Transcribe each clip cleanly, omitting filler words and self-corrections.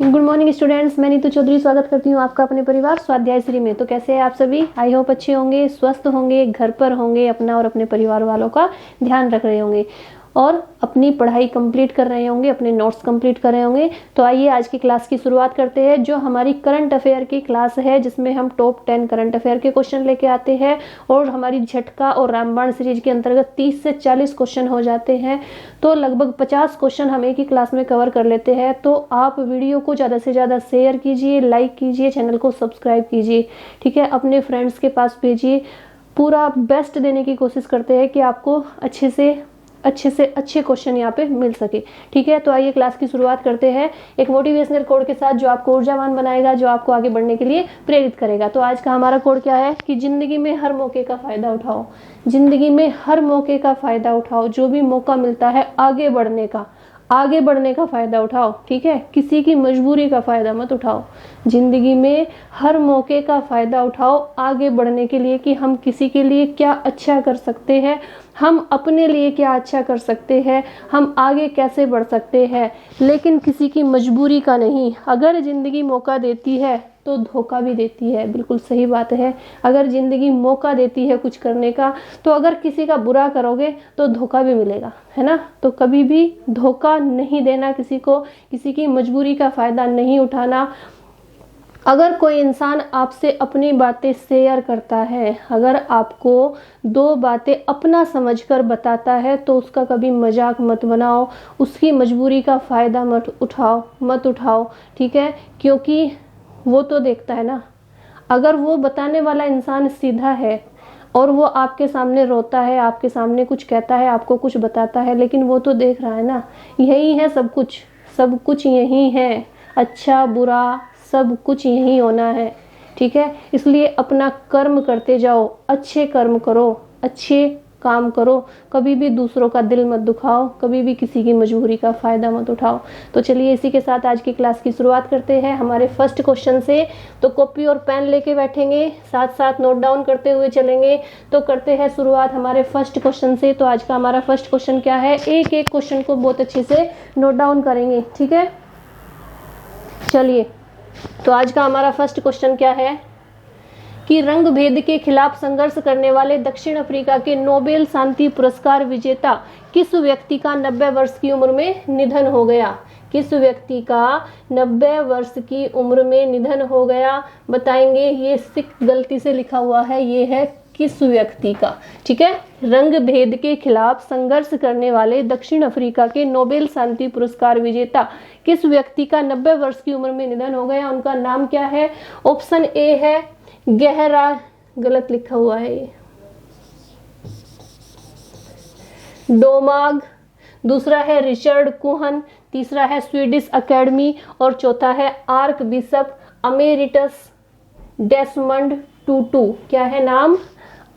Good morning students, मैं नीतू चौधरी स्वागत करती हूँ आपका अपने परिवार स्वाध्याय श्री में। तो कैसे हैं आप सभी? आई होप अच्छे होंगे, स्वस्थ होंगे, घर पर होंगे, अपना और अपने परिवार वालों का ध्यान रख रहे होंगे और अपनी पढ़ाई कंप्लीट कर रहे होंगे, अपने नोट्स कंप्लीट कर रहे होंगे। तो आइए आज की क्लास की शुरुआत करते हैं, जो हमारी करंट अफेयर की क्लास है, जिसमें हम टॉप 10 करंट अफेयर के क्वेश्चन लेके आते हैं और हमारी झटका और रामबाण सीरीज के अंतर्गत 30 से 40 क्वेश्चन हो जाते हैं। तो लगभग 50 क्वेश्चन हम एक ही क्लास में कवर कर लेते हैं। तो आप वीडियो को ज़्यादा से ज़्यादा शेयर कीजिए, लाइक कीजिए, चैनल को सब्सक्राइब कीजिए, ठीक है। अपने फ्रेंड्स के पास भेजिए, पूरा बेस्ट देने की कोशिश करते हैं कि आपको अच्छे से अच्छे क्वेश्चन यहाँ पे मिल सके, ठीक है। तो आइए क्लास की शुरुआत करते हैं एक मोटिवेशनल कोड के साथ, जो आपको ऊर्जावान बनाएगा, जो आपको आगे बढ़ने के लिए प्रेरित करेगा। तो आज का हमारा कोड क्या है कि जिंदगी में हर मौके का फायदा उठाओ। जिंदगी में हर मौके का फायदा उठाओ, जो भी मौका मिलता है आगे बढ़ने का फायदा उठाओ, ठीक है। किसी की मजबूरी का फायदा मत उठाओ। जिंदगी में हर मौके का फायदा उठाओ आगे बढ़ने के लिए, कि हम किसी के लिए क्या अच्छा कर सकते हैं, हम अपने लिए क्या अच्छा कर सकते हैं, हम आगे कैसे बढ़ सकते हैं, लेकिन किसी की मजबूरी का नहीं। अगर जिंदगी मौका देती है तो धोखा भी देती है, बिल्कुल सही बात है। अगर जिंदगी मौका देती है कुछ करने का, तो अगर किसी का बुरा करोगे तो धोखा भी मिलेगा, है ना। तो कभी भी धोखा नहीं देना किसी को, किसी की मजबूरी का फायदा नहीं उठाना। अगर कोई इंसान आपसे अपनी बातें शेयर करता है, अगर आपको 2 बातें अपना समझकर बताता है, तो उसका कभी मजाक मत बनाओ, उसकी मजबूरी का फायदा मत उठाओ, ठीक है। क्योंकि वो तो देखता है ना, अगर वो बताने वाला इंसान सीधा है और वो आपके सामने रोता है, आपके सामने कुछ कहता है, आपको कुछ बताता है, लेकिन वो तो देख रहा है ना, यही है सब कुछ यही है, अच्छा बुरा सब कुछ यही होना है, ठीक है। इसलिए अपना कर्म करते जाओ, अच्छे कर्म करो, अच्छे काम करो, कभी भी दूसरों का दिल मत दुखाओ, कभी भी किसी की मजबूरी का फायदा मत उठाओ। तो चलिए इसी के साथ आज की क्लास की शुरुआत करते हैं हमारे फर्स्ट क्वेश्चन से। तो कॉपी और पेन लेके बैठेंगे, साथ साथ नोट डाउन करते हुए चलेंगे। तो करते हैं शुरुआत हमारे फर्स्ट क्वेश्चन से। तो आज का हमारा फर्स्ट क्वेश्चन क्या है, एक एक क्वेश्चन को बहुत अच्छे से नोट डाउन करेंगे, ठीक है। चलिए, तो आज का हमारा फर्स्ट क्वेश्चन क्या है कि रंग भेद के खिलाफ संघर्ष करने वाले दक्षिण अफ्रीका के नोबेल शांति पुरस्कार विजेता किस व्यक्ति का 90 वर्ष की उम्र में निधन हो गया? किस व्यक्ति का 90 वर्ष की उम्र में निधन हो गया? बताएंगे। ये सिख गलती से लिखा हुआ है, ये है किस व्यक्ति का, ठीक है। रंग भेद के खिलाफ संघर्ष करने वाले दक्षिण अफ्रीका के नोबेल शांति पुरस्कार विजेता किस व्यक्ति का 90 वर्ष की उम्र में निधन हो गया? उनका नाम क्या है? ऑप्शन ए है गहरा, गलत लिखा हुआ है ये, डोमाग, दूसरा है रिचर्ड कुहन, तीसरा है स्वीडिश अकेडमी और चौथा है archbishop emeritus Desmond Tutu. क्या है नाम?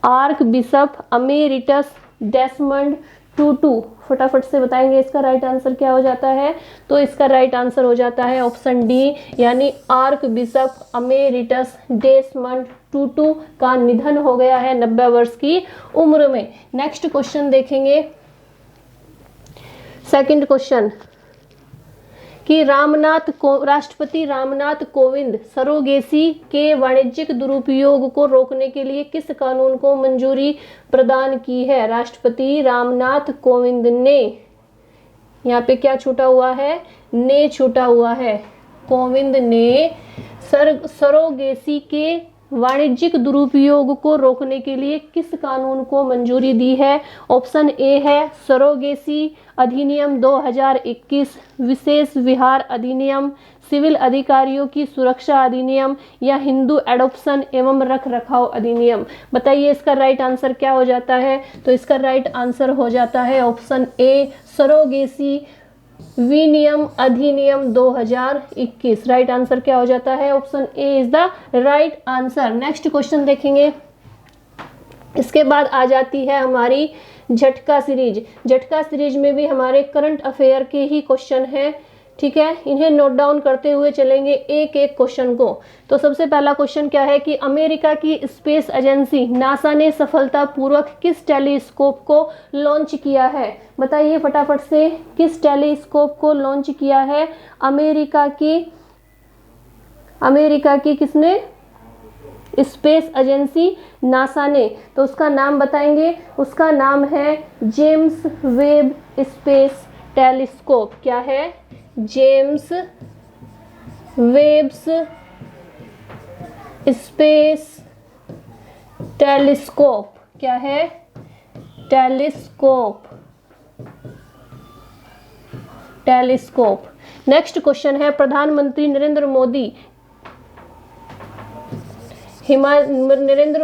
Archbishop emeritus Desmond Tutu. फटाफट से बताएंगे इसका राइट आंसर क्या हो जाता है। तो इसका राइट आंसर हो जाता है ऑप्शन डी, यानी आर्क बिशप अमेरिटस डेसमंड टूटू का निधन हो गया है 90 वर्ष की उम्र में। नेक्स्ट क्वेश्चन देखेंगे, सेकंड क्वेश्चन कि राष्ट्रपति रामनाथ कोविंद सरोगेसी के वाणिज्यिक दुरुपयोग को रोकने के लिए किस कानून को मंजूरी प्रदान की है? राष्ट्रपति रामनाथ कोविंद ने, यहाँ पे क्या छूटा हुआ है? ने छूटा हुआ है। कोविंद ने सरोगेसी के वाणिज्यिक दुरुपयोग को रोकने के लिए किस कानून को मंजूरी दी है? ऑप्शन ए है सरोगेसी अधिनियम 2021, विशेष विहार अधिनियम, सिविल अधिकारियों की सुरक्षा अधिनियम या हिंदू एडॉप्शन एवं रख रखाव अधिनियम। बताइए इसका राइट आंसर क्या हो जाता है। तो इसका राइट आंसर हो जाता है ऑप्शन ए सरोगेसी विनियम अधिनियम 2021। राइट आंसर क्या हो जाता है? Option A is the right answer. Next question देखेंगे, इसके बाद आ जाती है हमारी झटका सीरीज। झटका सीरीज में भी हमारे करंट अफेयर के ही क्वेश्चन हैं, ठीक है। इन्हें नोट डाउन करते हुए चलेंगे एक एक क्वेश्चन को। तो सबसे पहला क्वेश्चन क्या है कि अमेरिका की स्पेस एजेंसी नासा ने सफलतापूर्वक किस टेलीस्कोप को लॉन्च किया है? बताइए फटाफट से, किस टेलीस्कोप को लॉन्च किया है अमेरिका की अमेरिका की किसने? स्पेस एजेंसी नासा ने। तो उसका नाम बताएंगे, उसका नाम है जेम्स वेब स्पेस टेलीस्कोप। क्या है? James Webb's space telescope. क्या है? टेलीस्कोप। टेलीस्कोप। नेक्स्ट क्वेश्चन है, प्रधानमंत्री नरेंद्र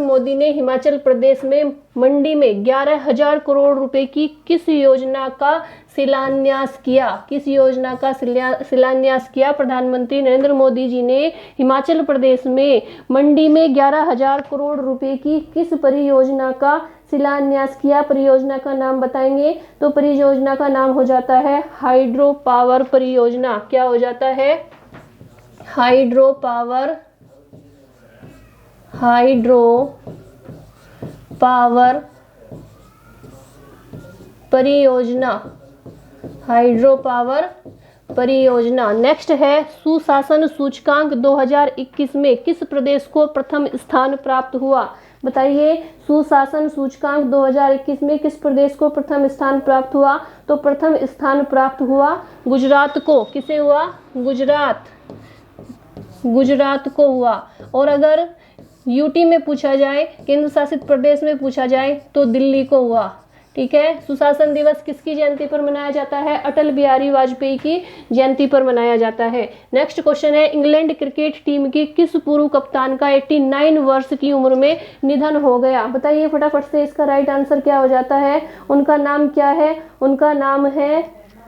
मोदी ने हिमाचल प्रदेश में मंडी में 11,000 करोड़ रुपए की किस योजना का शिलान्यास किया? किस योजना का शिलान्यास किया? प्रधानमंत्री नरेंद्र मोदी जी ने हिमाचल प्रदेश में मंडी में 11,000 करोड़ रुपए की किस परियोजना का शिलान्यास किया? परियोजना का नाम बताएंगे। तो परियोजना का नाम हो जाता है हाइड्रो पावर परियोजना। क्या हो जाता है? हाइड्रो पावर परियोजना। हाइड्रो पावर परियोजना। नेक्स्ट है, सुशासन सूचकांक 2021 में किस प्रदेश को प्रथम स्थान प्राप्त हुआ? बताइए, सुशासन सूचकांक 2021 में किस प्रदेश को प्रथम स्थान प्राप्त हुआ? तो प्रथम स्थान प्राप्त हुआ गुजरात को। किसे हुआ? गुजरात को हुआ। और अगर यूटी में पूछा जाए, केंद्र शासित प्रदेश में पूछा जाए, तो दिल्ली को हुआ। ठीक है। सुशासन दिवस किसकी जयंती पर मनाया जाता है? अटल बिहारी वाजपेयी की जयंती पर मनाया जाता है। नेक्स्ट क्वेश्चन है, इंग्लैंड क्रिकेट टीम के किस पूर्व कप्तान का 89 वर्ष की उम्र में निधन हो गया? बताइए फटाफट से, इसका राइट आंसर क्या हो जाता है? उनका नाम क्या है? उनका नाम है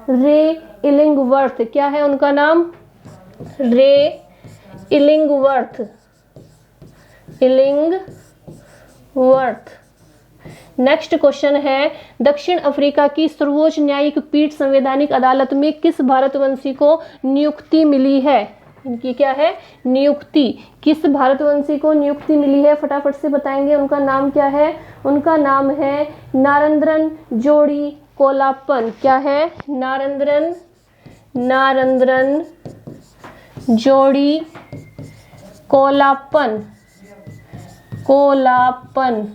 रे इलिंगवर्थ। क्या है उनका नाम? रे इलिंगवर्थ। नेक्स्ट क्वेश्चन है, दक्षिण अफ्रीका की सर्वोच्च न्यायिक पीठ संवैधानिक अदालत में किस भारतवंशी को नियुक्ति मिली है? इनकी क्या है? नियुक्ति। किस भारतवंशी को नियुक्ति मिली है? फटाफट से बताएंगे। उनका नाम क्या है? उनका नाम है नारेंद्रन जोड़ी कोलाप्पन। क्या है? नारेंद्रन जोड़ी कोलाप्पन।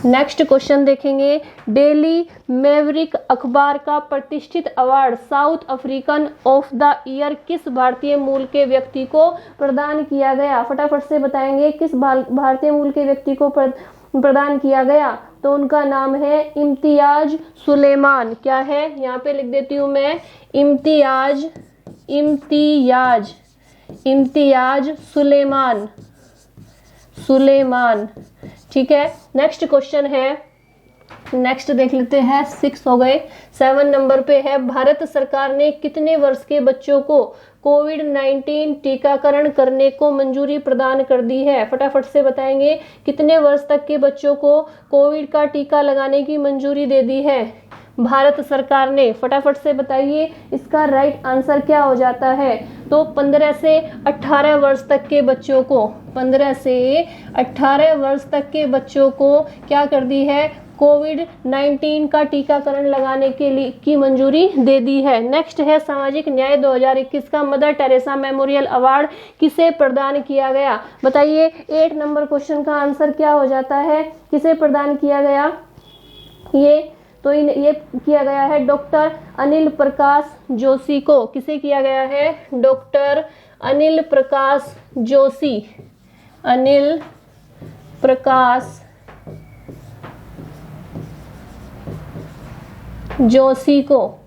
नेक्स्ट क्वेश्चन देखेंगे, डेली मैवरिक अखबार का प्रतिष्ठित award south African of the year किस भारतीय मूल के व्यक्ति को प्रदान किया गया? फटाफट से बताएंगे, किस भारतीय मूल के व्यक्ति को प्रदान किया गया? तो उनका नाम है इम्तियाज सुलेमान। क्या है? यहाँ पे लिख देती हूँ मैं, इम्तियाज सुलेमान। ठीक है। नेक्स्ट क्वेश्चन है, नेक्स्ट देख लेते हैं, 6 हो गए। 7 नंबर पे है, भारत सरकार ने कितने वर्ष के बच्चों को कोविड-19 टीकाकरण करने को मंजूरी प्रदान कर दी है? फटाफट से बताएंगे, कितने वर्ष तक के बच्चों को कोविड का टीका लगाने की मंजूरी दे दी है भारत सरकार ने? फटाफट से बताइए, इसका राइट आंसर क्या हो जाता है? तो 15 से 18 वर्ष तक के बच्चों को, 15 से 18 वर्ष तक के बच्चों को क्या कर दी है? कोविड-19 का टीकाकरण लगाने के लिए की मंजूरी दे दी है। नेक्स्ट है, सामाजिक न्याय 2021 का मदर टेरेसा मेमोरियल अवार्ड किसे प्रदान किया गया? बताइए, 8 नंबर क्वेश्चन का आंसर क्या हो जाता है? किसे प्रदान किया गया? ये किया गया है डॉक्टर अनिल प्रकाश जोशी को। किसे किया गया है? डॉक्टर अनिल प्रकाश जोशी को।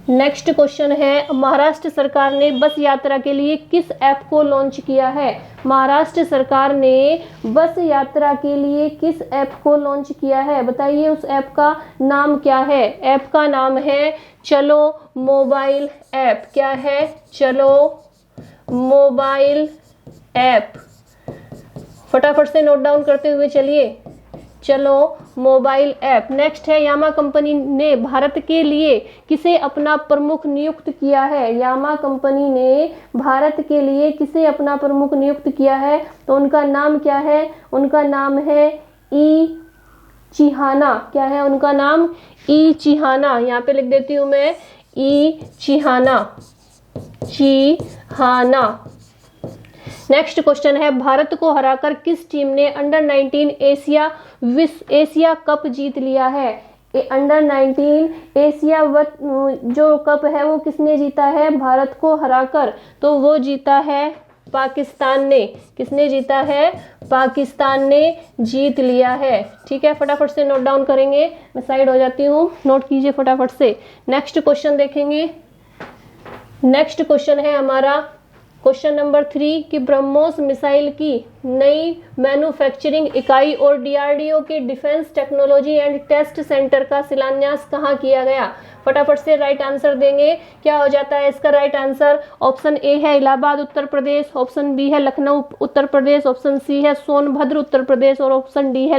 नेक्स्ट क्वेश्चन है, महाराष्ट्र सरकार ने बस यात्रा के लिए किस ऐप को लॉन्च किया है? महाराष्ट्र सरकार ने बस यात्रा के लिए किस ऐप को लॉन्च किया है? बताइए, उस ऐप का नाम क्या है? ऐप का नाम है चलो मोबाइल ऐप। क्या है? चलो मोबाइल ऐप। फटाफट से नोट डाउन करते हुए चलिए, चलो मोबाइल ऐप। नेक्स्ट है, यामा कंपनी ने भारत के लिए किसे अपना प्रमुख नियुक्त किया है? यामा कंपनी ने भारत के लिए किसे अपना प्रमुख नियुक्त किया है? तो उनका नाम क्या है? उनका नाम है ई चिहाना। क्या है उनका नाम? ई चिहाना। यहाँ पे लिख देती हूँ मैं, ई चिहाना। नेक्स्ट क्वेश्चन है, भारत को हराकर किस टीम ने अंडर 19 एशिया कप जीत लिया है? अंडर 19 एशिया जो कप है वो किसने जीता है भारत को हराकर? तो वो जीता है पाकिस्तान ने। किसने जीता है? पाकिस्तान ने जीत लिया है। ठीक है, फटाफट से नोट डाउन करेंगे। मैं साइड हो जाती हूँ, नोट कीजिए फटाफट से। नेक्स्ट क्वेश्चन देखेंगे। नेक्स्ट क्वेश्चन है हमारा क्वेश्चन नंबर 3 कि ब्रह्मोस मिसाइल की नई मैन्युफैक्चरिंग इकाई और डीआरडीओ के defence technology and test centre का शिलान्यास कहाँ किया गया? फटाफट से राइट आंसर देंगे। क्या हो जाता है इसका राइट आंसर? ऑप्शन ए है इलाहाबाद उत्तर प्रदेश, ऑप्शन बी है लखनऊ उत्तर प्रदेश, ऑप्शन सी है सोनभद्र उत्तर प्रदेश और ऑप्शन डी है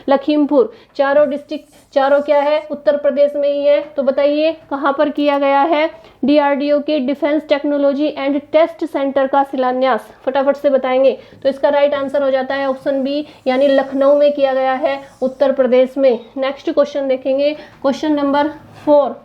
लखीमपुर। चारों डिस्ट्रिक्ट, चारों क्या है? उत्तर प्रदेश में ही है। तो बताइए कहाँ पर किया गया है डीआरडीओ के defence technology and test centre का शिलान्यास? फटाफट से बताएंगे। तो इसका राइट आंसर हो जाता है ऑप्शन बी, यानी लखनऊ में किया गया है, उत्तर प्रदेश में। नेक्स्ट क्वेश्चन देखेंगे, क्वेश्चन नंबर 4।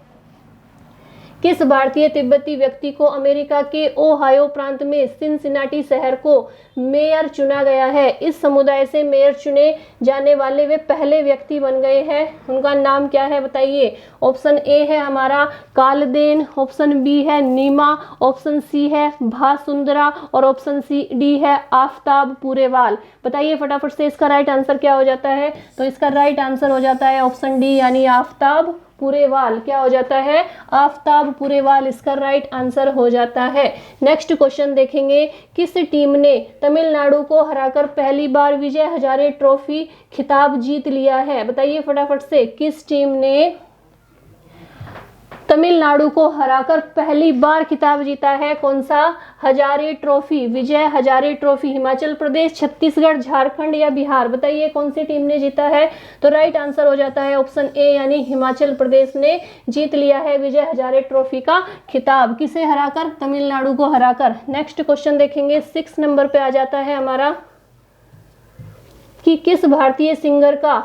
किस भारतीय तिब्बती व्यक्ति को अमेरिका के ओहायो प्रांत में सिनसिनाटी शहर को मेयर चुना गया है? इस समुदाय से मेयर चुने जाने वाले वे पहले व्यक्ति बन गए हैं। उनका नाम क्या है बताइए? ऑप्शन ए है हमारा कालदेन, ऑप्शन बी है नीमा, ऑप्शन सी है भासुंदरा और ऑप्शन डी है आफताब पूरेवाल। बताइए फटाफट से इसका राइट आंसर क्या हो जाता है? तो इसका राइट आंसर हो जाता है ऑप्शन डी, यानी आफताब पूरेवाल। क्या हो जाता है? आफताब पूरेवाल इसका राइट आंसर हो जाता है। नेक्स्ट क्वेश्चन देखेंगे, किस टीम ने तमिलनाडु को हराकर पहली बार विजय हजारे ट्रॉफी खिताब जीत लिया है? बताइए फटाफट से, किस टीम ने तमिलनाडु को हराकर पहली बार खिताब जीता है? कौन सा? Hazare trophy, Vijay Hazare trophy. हिमाचल प्रदेश, छत्तीसगढ़, झारखंड या बिहार? बताइए कौन सी टीम ने जीता है? तो राइट आंसर हो जाता है ऑप्शन ए, यानी हिमाचल प्रदेश ने जीत लिया है विजय हजारे ट्रॉफी का खिताब। किसे हराकर? तमिलनाडु को हराकर। नेक्स्ट क्वेश्चन देखेंगे, 6 नंबर पे आ जाता है हमारा कि किस भारतीय सिंगर का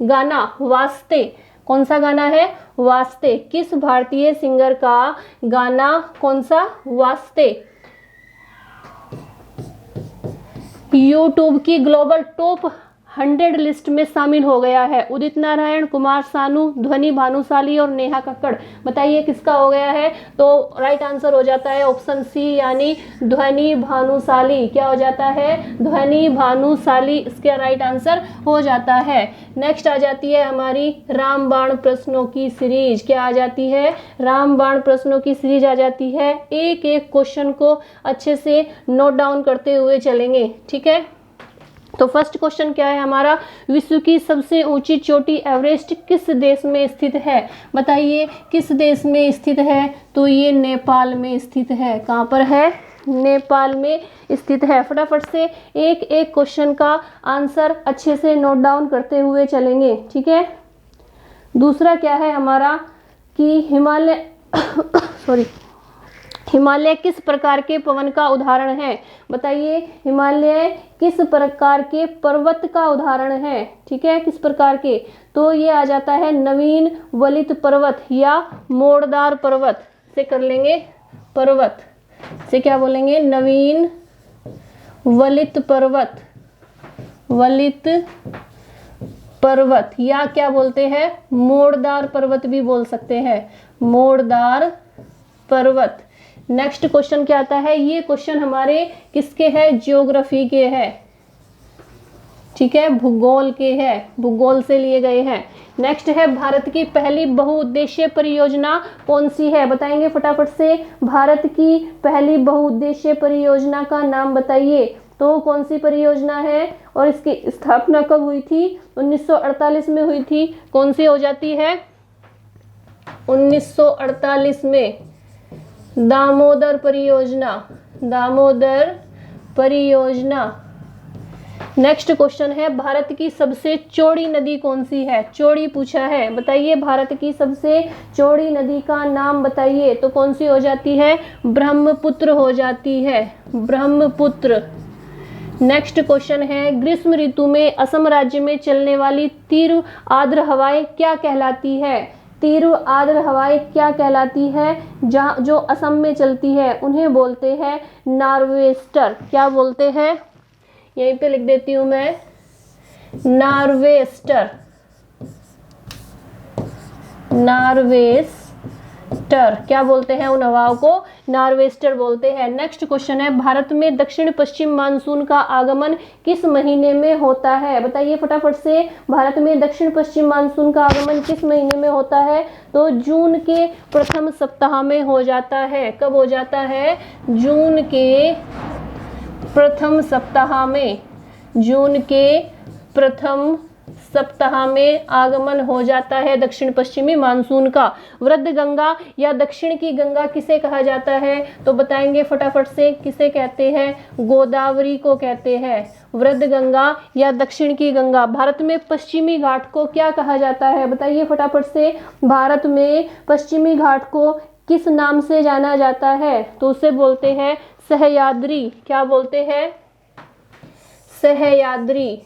गाना वास्ते, कौन सा गाना है? वास्ते। किस भारतीय सिंगर का गाना कौन सा? वास्ते यूट्यूब की ग्लोबल टॉप 100 लिस्ट में शामिल हो गया है? उदित नारायण, कुमार सानू, ध्वनि भानुशाली और नेहा कक्कड़। बताइए किसका हो गया है? तो राइट आंसर हो जाता है ऑप्शन सी, यानी ध्वनि भानुशाली। क्या हो जाता है? ध्वनि भानुशाली इसका राइट आंसर हो जाता है। नेक्स्ट आ जाती है हमारी रामबाण प्रश्नों की सीरीज। क्या आ जाती है? रामबाण प्रश्नों की सीरीज आ जाती है। एक एक क्वेश्चन को अच्छे से नोट डाउन करते हुए चलेंगे। ठीक है, तो फर्स्ट क्वेश्चन क्या है हमारा? विश्व की सबसे ऊंची चोटी एवरेस्ट किस देश में स्थित है? बताइए किस देश में स्थित है? तो ये नेपाल में स्थित है। कहाँ पर है? नेपाल में स्थित है। फटाफट से एक एक क्वेश्चन का आंसर अच्छे से नोट डाउन करते हुए चलेंगे। ठीक है, दूसरा क्या है हमारा कि हिमालय हिमालय किस प्रकार के पवन का उदाहरण है? बताइए हिमालय किस प्रकार के पर्वत का उदाहरण है? ठीक है, किस प्रकार के? तो ये आ जाता है नवीन वलित पर्वत या मोड़दार पर्वत से कर लेंगे। पर्वत से क्या बोलेंगे? नवीन वलित पर्वत, वलित पर्वत, या क्या बोलते हैं? मोड़दार पर्वत भी बोल सकते हैं, मोड़दार पर्वत। नेक्स्ट क्वेश्चन क्या आता है? ये क्वेश्चन हमारे किसके हैं? ज्योग्राफी के हैं। ठीक है, भूगोल के हैं, भूगोल से लिए गए हैं। नेक्स्ट है, भारत की पहली बहुउद्देशीय परियोजना कौन सी है? बताएंगे फटाफट से। भारत की पहली बहुउद्देशीय परियोजना का नाम बताइए। तो कौन सी परियोजना है और इसकी स्थापना कब हुई थी? 1948 में हुई थी। कौन सी हो जाती है? 1948 में दामोदर परियोजना, दामोदर परियोजना। नेक्स्ट क्वेश्चन है, भारत की सबसे चौड़ी नदी कौन सी है? चौड़ी पूछा है, बताइए भारत की सबसे चौड़ी नदी का नाम बताइए। तो कौन सी हो जाती है? ब्रह्मपुत्र हो जाती है, ब्रह्मपुत्र। नेक्स्ट क्वेश्चन है, ग्रीष्म ऋतु में असम राज्य में चलने वाली तीव्र आर्द्र हवाएं क्या कहलाती है? तीव्र आर्द्र हवाएं क्या कहलाती है, जहाँ जो असम में चलती है उन्हें बोलते हैं नॉर्वेस्टर। क्या बोलते हैं, यहीं पे लिख देती हूं मैं, नॉर्वेस्टर। नॉर्वेस्टर क्या बोलते हैं उन हवाओं को, नॉर्वेस्टर बोलते हैं। नेक्स्ट क्वेश्चन है, भारत में दक्षिण पश्चिम मानसून का आगमन किस महीने में होता है, बताइए फटाफट से। भारत में दक्षिण पश्चिम मानसून का आगमन किस महीने में होता है, तो जून के प्रथम सप्ताह में हो जाता है। कब हो जाता है, जून के प्रथम सप्ताह में, जून के प्रथम सप्ताह में आगमन हो जाता है दक्षिण पश्चिमी मानसून का। वृद्ध गंगा या दक्षिण की गंगा किसे कहा जाता है, तो बताएंगे फटाफट से, किसे कहते हैं, गोदावरी को कहते हैं। वृद्ध गंगा या दक्षिण की गंगा। भारत में पश्चिमी घाट को क्या कहा जाता है, बताइए फटाफट से। भारत में पश्चिमी घाट को किस नाम से जाना जाता है, तो उसे बोलते हैं सह्याद्री। क्या बोलते हैं, सह्याद्री,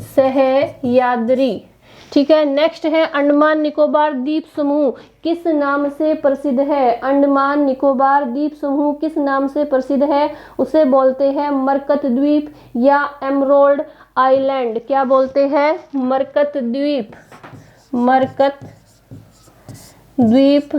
सह्याद्री। ठीक है, नेक्स्ट है, अंडमान निकोबार द्वीप समूह किस नाम से प्रसिद्ध है, अंडमान निकोबार द्वीप समूह किस नाम से प्रसिद्ध है, उसे बोलते हैं मरकत द्वीप या एमरोल्ड आइलैंड। क्या बोलते हैं, मरकत द्वीप, मरकत द्वीप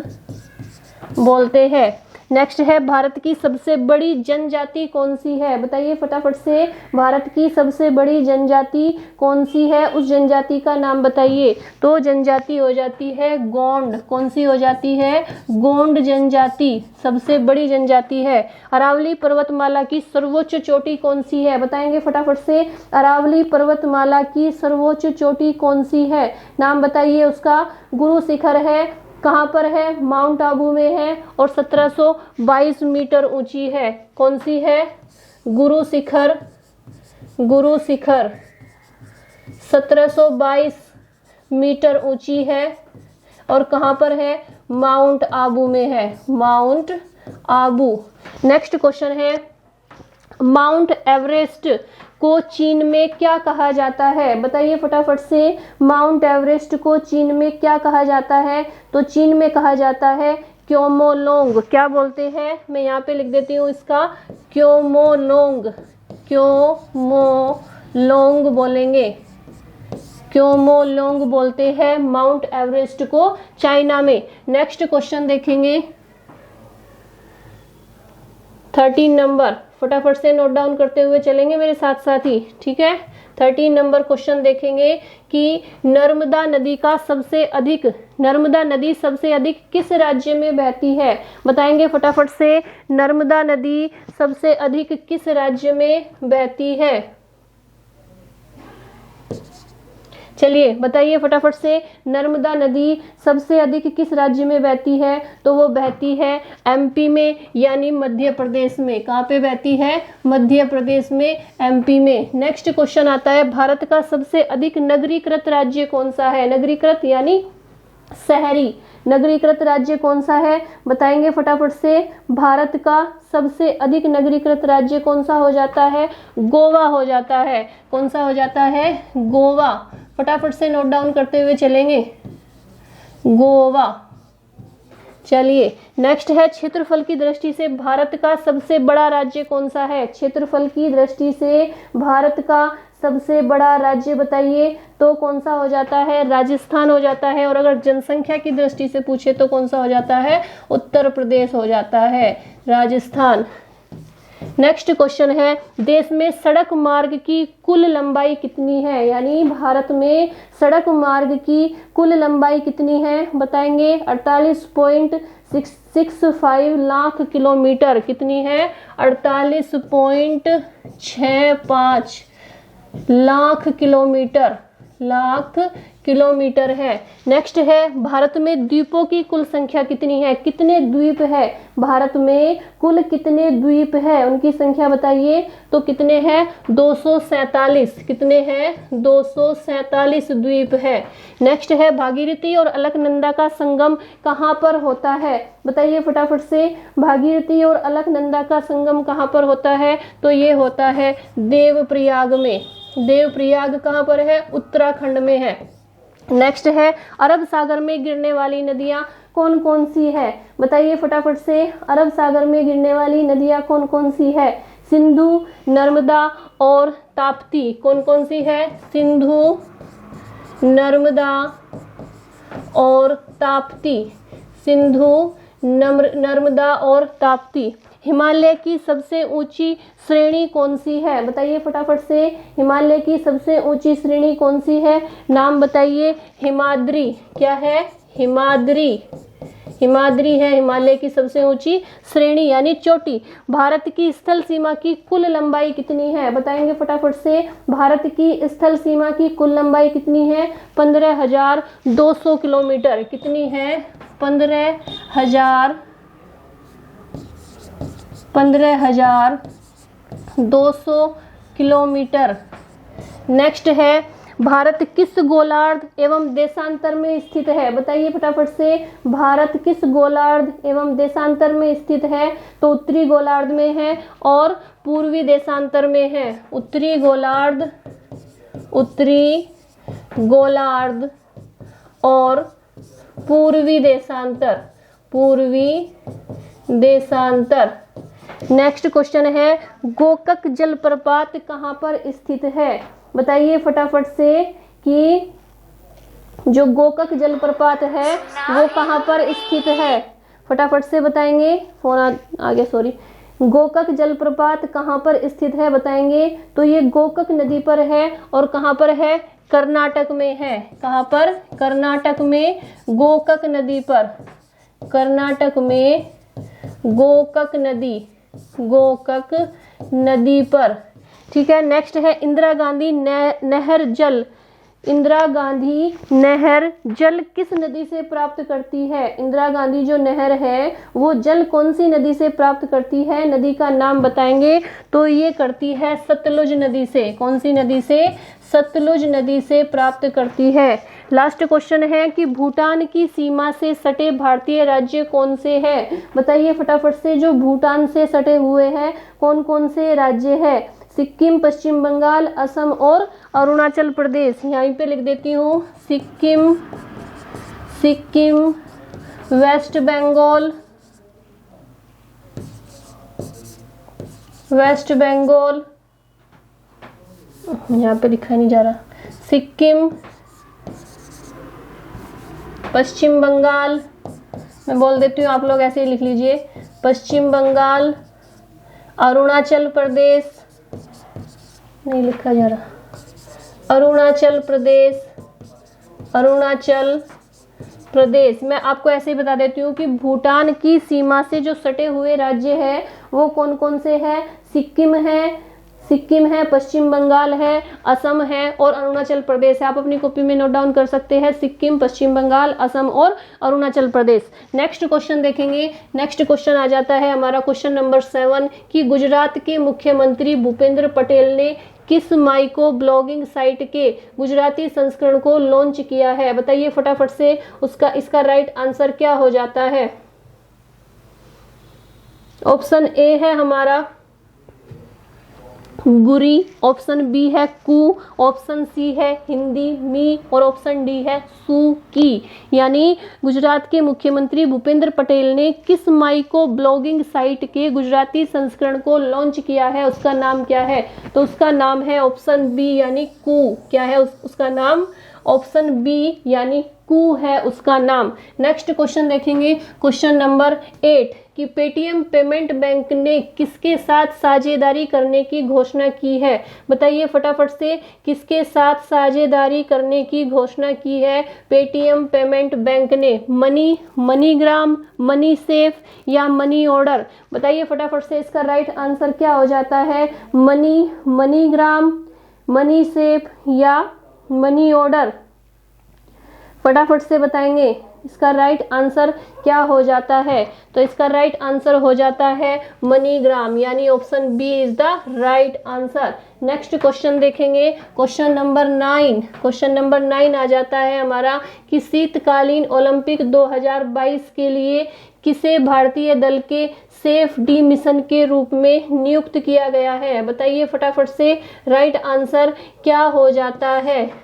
बोलते हैं। नेक्स्ट है, भारत की सबसे बड़ी जनजाति कौन सी है, बताइए फटाफट से। भारत की सबसे बड़ी जनजाति कौन सी है, उस जनजाति का नाम बताइए। तो जनजाति हो जाती है गोंड। कौन सी हो जाती है, गोंड जनजाति सबसे बड़ी जनजाति है। अरावली पर्वतमाला की सर्वोच्च चोटी कौन सी है, बताएंगे फटाफट से। अरावली पर्वतमाला की सर्वोच्च चोटी कौन सी है, नाम बताइए उसका। गुरु शिखर है, कहाँ पर है, माउंट आबू में है और 1722 मीटर ऊंची है। कौन सी है, गुरु शिखर, गुरु शिखर 1722 मीटर ऊंची है और कहाँ पर है, माउंट आबू में है, माउंट आबू। नेक्स्ट क्वेश्चन है, माउंट एवरेस्ट को चीन में क्या कहा जाता है, बताइए फटाफट से। माउंट एवरेस्ट को चीन में क्या कहा जाता है, तो चीन में कहा जाता है क्योमोलोंग। क्या बोलते हैं, मैं यहाँ पे लिख देती हूँ इसका, क्योमोलोंग, क्योमोलोंग बोलेंगे, क्योमोलोंग बोलते हैं माउंट एवरेस्ट को चाइना में। नेक्स्ट क्वेश्चन देखेंगे 13 नंबर, फटाफट से नोट डाउन करते हुए चलेंगे मेरे साथ साथ ही, ठीक है। 13 नंबर क्वेश्चन देखेंगे कि नर्मदा नदी सबसे अधिक किस राज्य में बहती है, बताएंगे फटाफट से। नर्मदा नदी सबसे अधिक किस राज्य में बहती है, चलिए बताइए फटाफट से। नर्मदा नदी सबसे अधिक किस राज्य में बहती है, तो वो बहती है एमपी में, यानी मध्य प्रदेश में। कहाँ पे बहती है, मध्य प्रदेश में, एमपी में। नेक्स्ट क्वेश्चन आता है, भारत का सबसे अधिक नगरीकृत राज्य कौन सा है, नगरीकृत यानी शहरी, नगरीकृत राज्य कौन सा है, बताएंगे फटाफट से। भारत का सबसे अधिक नगरीकृत राज्य कौन सा हो जाता है, गोवा हो जाता है। कौन सा हो जाता है, गोवा। फटाफट से नोट डाउन करते हुए चलेंगे, गोवा। चलिए नेक्स्ट है, क्षेत्रफल की दृष्टि से भारत का सबसे बड़ा राज्य कौन सा है, क्षेत्रफल की दृष्टि से भारत का सबसे बड़ा राज्य बताइए, तो कौन सा हो जाता है, राजस्थान हो जाता है। और अगर जनसंख्या की दृष्टि से पूछे तो कौन सा हो जाता है, उत्तर प्रदेश हो जाता है, राजस्थान। नेक्स्ट क्वेश्चन है, देश में सड़क मार्ग की कुल लंबाई कितनी है, यानी भारत में सड़क मार्ग की कुल लंबाई कितनी है, बताएंगे। 48.65 लाख किलोमीटर। कितनी है, 48.65 लाख किलोमीटर है। नेक्स्ट है, भारत में द्वीपों की कुल संख्या कितनी है, कितने द्वीप है भारत में, कुल कितने द्वीप है उनकी संख्या बताइए, तो कितने हैं, 247। कितने हैं, 247 द्वीप है। नेक्स्ट है, भागीरथी और अलकनंदा का संगम कहाँ पर होता है, बताइए फटाफट से। भागीरथी और अलकनंदा का संगम कहाँ पर होता है, तो ये होता है देवप्रयाग में। देवप्रयाग कहाँ पर है, उत्तराखंड में है। नेक्स्ट है अरब सागर में गिरने वाली नदियां कौन कौन सी है, बताइए फटाफट से। अरब सागर में गिरने वाली नदियां कौन कौन सी है, सिंधु, नर्मदा और ताप्ती। कौन कौन सी है, सिंधु, नर्मदा और ताप्ती। सिंधु, नर्मदा और ताप्ती। हिमालय की सबसे ऊंची श्रेणी कौन सी है, बताइए फटाफट से। हिमालय की सबसे ऊंची श्रेणी कौन सी है, नाम बताइए। हिमाद्री। क्या है, हिमाद्री। हिमाद्री है हिमालय की सबसे ऊंची श्रेणी यानी चोटी। भारत की स्थल सीमा की कुल लंबाई कितनी है, बताएंगे फटाफट से। भारत की स्थल सीमा की कुल लंबाई कितनी है, 15,200 किलोमीटर। कितनी है, 15,200 किलोमीटर। नेक्स्ट है भारत किस गोलार्ध एवं देशांतर में स्थित है, बताइए फटाफट से। भारत किस गोलार्ध एवं देशांतर में स्थित है, तो उत्तरी गोलार्ध में है और पूर्वी देशांतर में है। उत्तरी गोलार्ध, उत्तरी गोलार्ध और पूर्वी देशांतर, पूर्वी देशांतर। नेक्स्ट क्वेश्चन है गोकक जलप्रपात कहाँ पर स्थित है, बताइए फटाफट से कि जो गोकक जलप्रपात है वो कहाँ पर स्थित है, फटाफट से बताएंगे। फोन आ गया, सॉरी। गोकक जलप्रपात कहाँ पर स्थित है, बताएंगे। तो ये गोकक नदी पर है और कहाँ पर है, कर्नाटक में है। कहाँ पर, कर्नाटक में गोकक नदी पर। कर्नाटक में गोकक नदी, गोकक नदी पर। ठीक है। नेक्स्ट है इंदिरा गांधी नहर जल। इंदिरा गांधी नहर जल किस नदी से प्राप्त करती है, इंदिरा गांधी जो नहर है वो जल कौन सी नदी से प्राप्त करती है, नदी का नाम बताएंगे। तो ये करती है सतलुज नदी से। कौन सी नदी से, सतलुज नदी से प्राप्त करती है। लास्ट क्वेश्चन है कि भूटान की सीमा से सटे भारतीय राज्य कौन से हैं, बताइए फटाफट से। जो भूटान से सटे हुए हैं कौन कौन से राज्य है, सिक्किम, पश्चिम बंगाल, असम और अरुणाचल प्रदेश। यहीं पे लिख देती हूँ, सिक्किम, सिक्किम, वेस्ट बंगाल, वेस्ट बंगाल, यहाँ पे लिखा नहीं जा रहा, सिक्किम, पश्चिम बंगाल। मैं बोल देती हूँ, आप लोग ऐसे ही लिख लीजिए, पश्चिम बंगाल, अरुणाचल प्रदेश, नहीं लिखा जा रहा, अरुणाचल प्रदेश, अरुणाचल प्रदेश। मैं आपको ऐसे ही बता देती हूँ कि भूटान की सीमा से जो सटे हुए राज्य है वो कौन कौन से हैं, सिक्किम है, सिक्किम है, पश्चिम बंगाल है, असम है और अरुणाचल प्रदेश है। आप अपनी कॉपी में नोट डाउन कर सकते हैं, सिक्किम, पश्चिम बंगाल, असम और अरुणाचल प्रदेश। नेक्स्ट क्वेश्चन देखेंगे। नेक्स्ट क्वेश्चन आ जाता है हमारा क्वेश्चन नंबर 7 कि गुजरात के मुख्यमंत्री भूपेंद्र पटेल ने किस माइक्रो ब्लॉगिंग साइट के गुजराती संस्करण को लॉन्च किया है, बताइए फटाफट से। इसका राइट आंसर क्या हो जाता है। ऑप्शन ए है हमारा गुरी, ऑप्शन बी है कु, ऑप्शन सी है हिंदी मी और ऑप्शन डी है सू की। यानी गुजरात के मुख्यमंत्री भूपेंद्र पटेल ने किस माइक्रो ब्लॉगिंग साइट के गुजराती संस्करण को लॉन्च किया है, उसका नाम क्या है। तो उसका नाम है ऑप्शन बी यानी कु। क्या है उसका नाम, ऑप्शन बी यानी कु है उसका नाम। नेक्स्ट क्वेश्चन देखेंगे, क्वेश्चन नंबर 8 कि पेटीएम पेमेंट बैंक ने किसके साथ साझेदारी करने की घोषणा की है, बताइए फटाफट से। किसके साथ साझेदारी करने की घोषणा की है पेटीएम पेमेंट बैंक ने, मनीग्राम, मनी सेफ या मनी ऑर्डर, बताइए फटाफट से। इसका राइट आंसर क्या हो जाता है, मनीग्राम, मनी सेफ या मनी ऑर्डर, फटाफट से बताएंगे इसका राइट आंसर क्या हो जाता है। तो इसका राइट आंसर हो जाता है मनीग्राम, यानी option B is the right answer. Next question देखेंगे, क्वेश्चन नंबर 9। क्वेश्चन नंबर 9 आ जाता है हमारा कि शीतकालीन ओलंपिक 2022 के लिए किसे भारतीय दल के सेफ डी मिशन के रूप में नियुक्त किया गया है, बताइए फटाफट से। राइट आंसर क्या हो जाता है,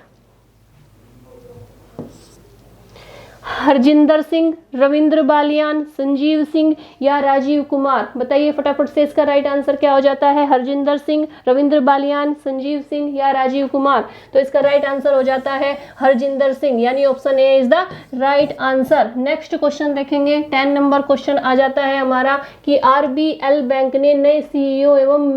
हरजिंदर सिंह, रविंद्र बालियान, संजीव सिंह या राजीव कुमार? बताइए फटाफट से इसका राइट आंसर क्या हो जाता है? हरजिंदर सिंह, रविंद्र बालियान, संजीव सिंह या राजीव कुमार? तो इसका राइट आंसर हो जाता है हरजिंदर सिंह, यानी option A is the right answer. Next question देखेंगे, 10 नंबर क्वेश्चन आ जाता है हमारा कि आरबीएल बैंक ने नए सीईओ एवं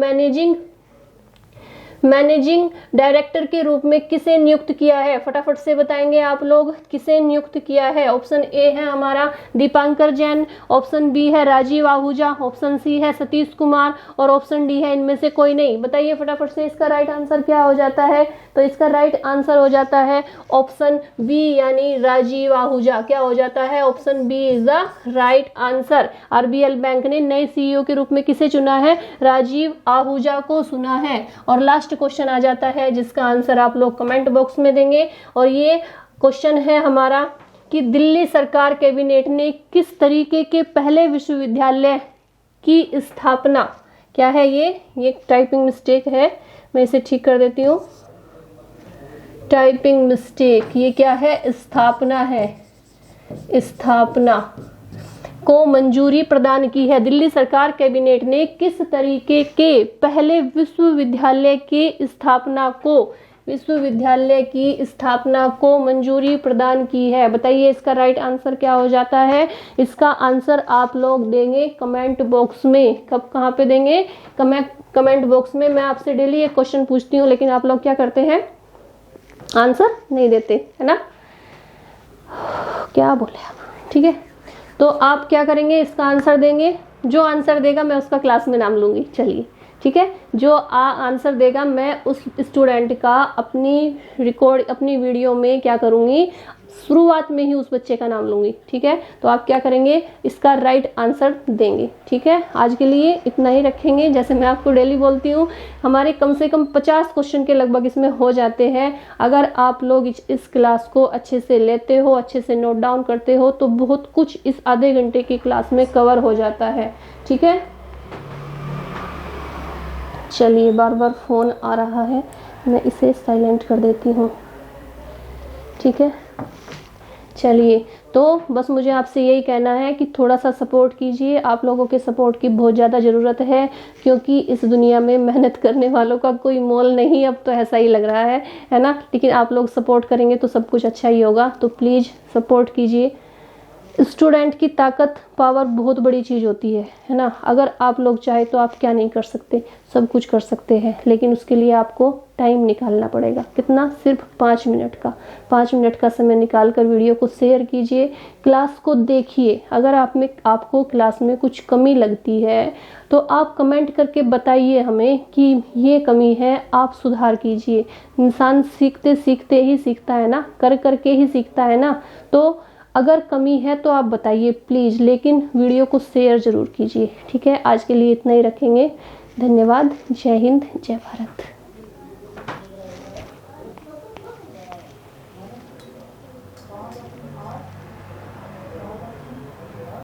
मैनेजिंग डायरेक्टर के रूप में किसे नियुक्त किया है? फटाफट से बताएंगे आप लोग, किसे नियुक्त किया है? ऑप्शन ए है हमारा दीपांकर जैन, ऑप्शन बी है राजीव आहूजा, ऑप्शन सी है सतीश कुमार और ऑप्शन डी है इनमें से कोई नहीं। बताइए फटाफट से इसका राइट आंसर क्या हो जाता है? तो इसका राइट आंसर हो जाता है ऑप्शन बी, यानी राजीव आहूजा। क्या हो जाता है? Option B is the right answer. RBL bank ने नए सीईओ के रूप में किसे चुना है? राजीव आहूजा को चुना है। और लास्ट क्वेश्चन आ जाता है जिसका आंसर आप लोग कमेंट बॉक्स में देंगे, और ये क्वेश्चन है हमारा कि दिल्ली सरकार कैबिनेट ने किस तरीके के पहले विश्वविद्यालय की स्थापना? क्या है ये टाइपिंग मिस्टेक है, मैं इसे ठीक कर देती हूँ। टाइपिंग मिस्टेक, ये क्या है? स्थापना है, स्थापना को मंजूरी प्रदान की है। दिल्ली सरकार कैबिनेट ने किस तरीके के पहले विश्वविद्यालय की स्थापना को मंजूरी प्रदान की है? बताइए इसका राइट आंसर क्या हो जाता है? इसका आंसर आप लोग देंगे कमेंट बॉक्स में। कहाँ पे देंगे? कमेंट बॉक्स में। मैं आपसे डेली एक क्वेश्चन पूछती हूँ, लेकिन आप लोग क्या करते हैं? आंसर नहीं देते, है ना? क्या बोले आप? ठीक है, तो आप क्या करेंगे? इसका आंसर देंगे। जो आंसर देगा मैं उसका क्लास में नाम लूंगी। चलिए ठीक है, जो आंसर देगा मैं उस स्टूडेंट का अपनी वीडियो में क्या करूंगी? शुरुआत में ही उस बच्चे का नाम लूंगी। ठीक है, तो आप क्या करेंगे? इसका राइट आंसर देंगे। ठीक है, आज के लिए इतना ही रखेंगे। जैसे मैं आपको डेली बोलती हूँ, हमारे कम से कम 50 क्वेश्चन के लगभग इसमें हो जाते हैं। अगर आप लोग इस क्लास को अच्छे से लेते हो, अच्छे से नोट डाउन करते हो, तो बहुत कुछ इस आधे घंटे की क्लास में कवर हो जाता है। ठीक है, चलिए, बार बार फोन आ रहा है, मैं इसे साइलेंट कर देती हूँ। ठीक है, चलिए, तो बस मुझे आपसे यही कहना है कि थोड़ा सा सपोर्ट कीजिए। आप लोगों के सपोर्ट की बहुत ज़्यादा ज़रूरत है, क्योंकि इस दुनिया में मेहनत करने वालों का कोई मोल नहीं। अब तो ऐसा ही लग रहा है ना? लेकिन आप लोग सपोर्ट करेंगे तो सब कुछ अच्छा ही होगा। तो प्लीज़ सपोर्ट कीजिए। स्टूडेंट की ताकत, पावर बहुत बड़ी चीज़ होती है ना? अगर आप लोग चाहे तो आप क्या नहीं कर सकते? सब कुछ कर सकते हैं, लेकिन उसके लिए आपको टाइम निकालना पड़ेगा। कितना? सिर्फ 5 मिनट का। 5 मिनट का समय निकाल कर वीडियो को शेयर कीजिए, क्लास को देखिए। अगर आपको क्लास में कुछ कमी लगती है तो आप कमेंट करके बताइए हमें कि ये कमी है, आप सुधार कीजिए। इंसान सीखते सीखते ही सीखता है ना, कर करके ही सीखता है ना? तो अगर कमी है तो आप बताइए प्लीज़, लेकिन वीडियो को शेयर ज़रूर कीजिए। ठीक है, आज के लिए इतना ही रखेंगे। धन्यवाद। जय हिंद, जय भारत।